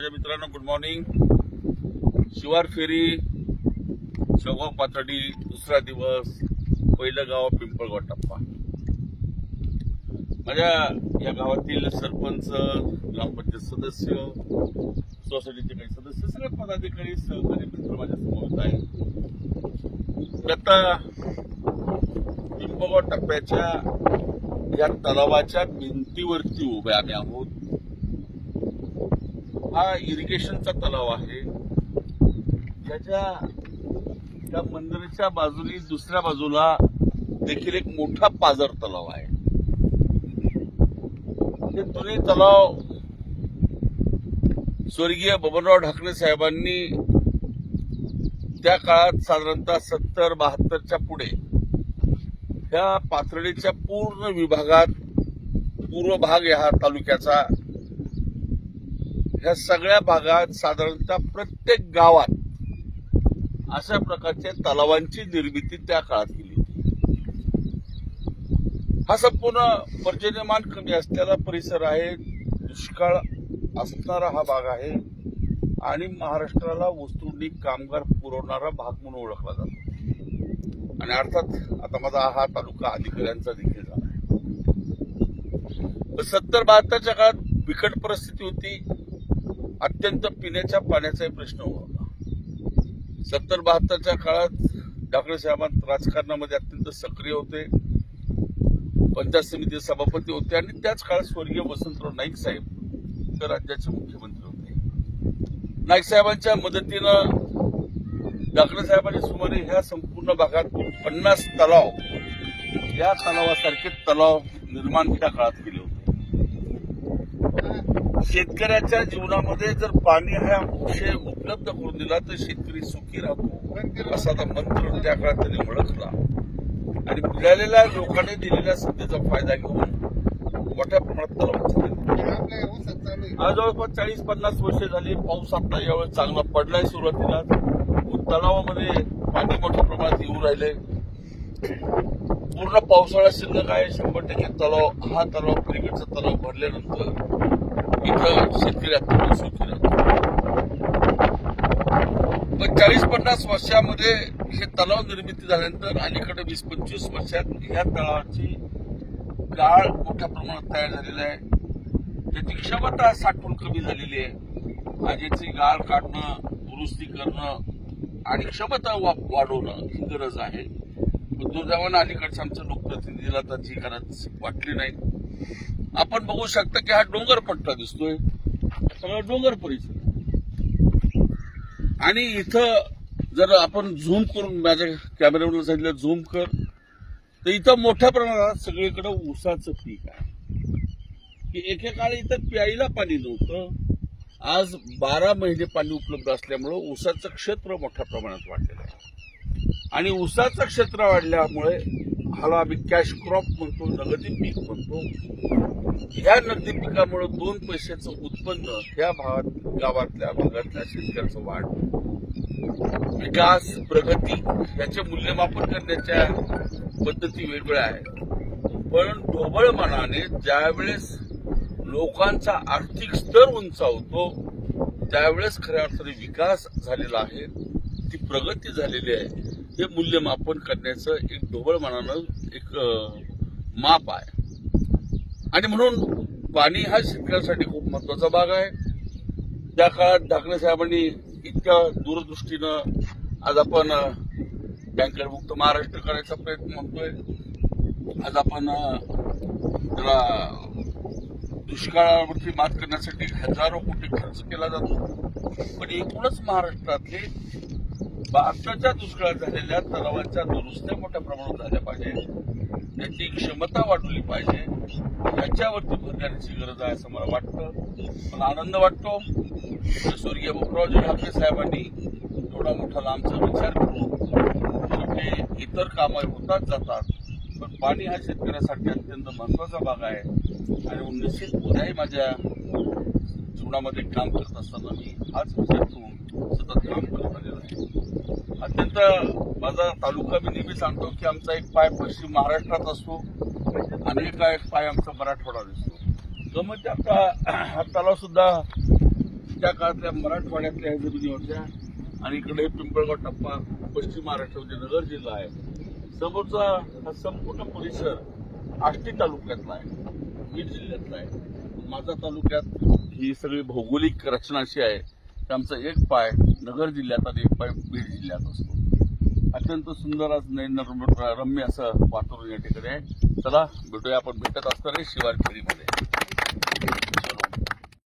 मित्रांनो, good morning. शिवार फेरी, शेवगाव पाथर्डी, दुसरा दिवस, पहिलं गाव पिंपळगाव टप्पा. माझ्या या गावातील सरपंच, ग्रामपंचायत सदस्य, सोसायटीचे काही सदस्य, सगळे पदाधिकारी, सहकारी मित्र माझ्या समोर आहे. आता पिंपळगाव टप्प्याच्या या तलावाच्या भिंतीवरती उभे आम्ही आहोत. हा इरिगेशनचा तलाव आहे, ज्याच्या त्या मंदिराच्या बाजूनी दुसऱ्या बाजूला देखील एक मोठा पाझर तलाव आहे. हे दोन्ही तलाव स्वर्गीय बबनराव ढाकणे साहेबांनी त्या काळात साधारणतः 70-72च्या पुढे ह्या पाथर्डीच्या पूर्ण विभागात, पूर्व भाग या तालुक्याचा, ह्या सगळ्या भागात साधारणतः प्रत्येक गावात अशा प्रकारच्या तलावांची निर्मिती त्या काळात केली होती. हा संपूर्ण पर्जन्यमान कमी असलेला परिसर आहे, दुष्काळ असणारा हा भाग आहे आणि महाराष्ट्राला वस्तुनिक कामगार पुरवणारा भाग म्हणून ओळखला जातो. आणि अर्थात आता माझा हा तालुका अधिकाऱ्यांचा देखील झाला आहे. 70-72च्या काळात बिकट परिस्थिती होती. अत्यंत पिण्याच्या पाण्याचाही प्रश्न होता. 70-72च्या काळात ढाकणे साहेब राजकारणामध्ये अत्यंत सक्रिय होते, पंचायत समिती सभापती होते आणि त्याच काळात स्वर्गीय वसंतराव नाईक साहेब तर राज्याचे मुख्यमंत्री होते. नाईक साहेबांच्या मदतीनं ढाकणे साहेबांनी सुमारे ह्या संपूर्ण भागात 50 तलाव, या तलावासारखे तलाव निर्माण त्या काळात केले होते. शेतकऱ्याच्या जीवनामध्ये जर पाणी हा विषय उपलब्ध करून दिला तर शेतकरी सुखी राहतो, असा मंत्र त्या काळात त्यांनी ओळखला आणि मिळालेल्या लोकांनी दिलेल्या संधीचा फायदा घेऊन मोठ्या प्रमाणात तलावांची आज जवळपास 40-50 वर्षे झाली. पाऊस आता यावेळी चांगला पडलाय. सुरुवातीला तलावामध्ये पाणी मोठ्या प्रमाणात येऊ राहिले. पूर्ण पावसाळा शिल्लक आहे. 100% तलाव, हा तलाव, पलीकडचा तलाव भरल्यानंतर इथं शेतकरी अत्यंत सुखी राहतो. पण 40-50 वर्षामध्ये हे तलाव निर्मिती झाल्यानंतर अलीकडे 20-25 वर्षात ह्या तलावाची गाळ मोठ्या प्रमाणात तयार झालेली आहे. त्याची क्षमता साठवून कमी झालेली आहे. आजीची गाळ काढणं, दुरुस्ती करणं आणि क्षमता वाढवणं ही गरज आहे. दुर्दैवानं अलीकडच्या आमच्या लोकप्रतिनिधीला त्याची गरज वाटली नाही. आपण बघू शकता की हा डोंगर पट्टा दिसतोय, सगळं डोंगर परिसर. आणि इथं जर आपण झूम करून, माझ्या कॅमेऱ्यावर सांगितलं झूम कर, तर इथं मोठ्या प्रमाणात सगळीकडे ऊसाचं पीक आहे. की एकेकाळी इथं प्यायला पाणी नव्हतं. आज 12 महिने पाणी उपलब्ध असल्यामुळं ऊसाचं क्षेत्र मोठ्या प्रमाणात वाढलेलं आहे. आणि ऊसाचं क्षेत्र वाढल्यामुळे ह्याला आम्ही कॅश क्रॉप म्हणतो, नगदी पीक म्हणतो. या नगदी पिकामुळे 2 पैशाचं उत्पन्न ह्या गावातल्या भागातल्या शेतकऱ्याचं वाढ, विकास, प्रगती याचे मूल्यमापन करण्याच्या पद्धती वेगवेगळ्या आहेत. पण ढोबळमानाने ज्यावेळेस लोकांचा आर्थिक स्तर उंचावतो त्यावेळेस खऱ्या अर्थाने विकास झालेला आहे, ती प्रगती झालेली आहे, हे मूल्यमापन करण्याचं एक ढोबळमानानं एक माप आहे. आणि म्हणून पाणी हा शेतकऱ्यांसाठी खूप महत्वाचा भाग आहे. त्या काळात ढाकणे साहेबांनी इतक्या दूरदृष्टीनं आज आपण बँकरमुक्त महाराष्ट्र करायचा प्रयत्न म्हणतोय. आज आपण त्याला दुष्काळावरती मात करण्यासाठी हजारो कोटी खर्च केला जातो. पण एकूणच महाराष्ट्रातले 72च्या दुष्काळात झालेल्या तलावांच्या दुरुस्त्या मोठ्या प्रमाणात झाल्या पाहिजे, त्याची क्षमता वाढवली पाहिजे, याच्यावरती भर देण्याची गरज आहे असं मला वाटतं. मला आनंद वाटतो स्वर्गीय बबनरावजी ढाकणे साहेबांनी एवढा मोठा लांबचा विचार करून शेवटी इतर कामं होतात जातात, पण पाणी हा शेतकऱ्यासाठी अत्यंत महत्वाचा भाग आहे. आणि निश्चित उद्याही माझ्या जीवनामध्ये काम करत असताना मी हाच विचार करून सतत काम करत आलेलो आहे. अत्यंत माझा तालुका मी नेहमी सांगतो की आमचा एक पाय पश्चिम महाराष्ट्रात असतो आणि एक पाय आमचा मराठवाडा दिसतो. गमत आपला हा तलाव सुद्धा त्या काळातल्या मराठवाड्यातल्या ह्या जमिनी होत्या आणि इकडे पिंपळगाव टप्पा पश्चिम महाराष्ट्रामध्ये नगर जिल्हा आहे. समोरचा हा संपूर्ण परिसर आष्टी तालुक्यातला आहे, बीड जिल्ह्यातला आहे. माझा तालुक्यात ही सगळी भौगोलिक रचना अशी आहे की आमचा एक पाय नगर जिल्ह्यात आणि एक पाय बीड जिल्ह्यात असतो. अत्यंत सुंदर आज रम्य असं वातावरण या ठिकाणी आहे. चला भेटूया आपण भेटत असणारे शिवार खेळीमध्ये.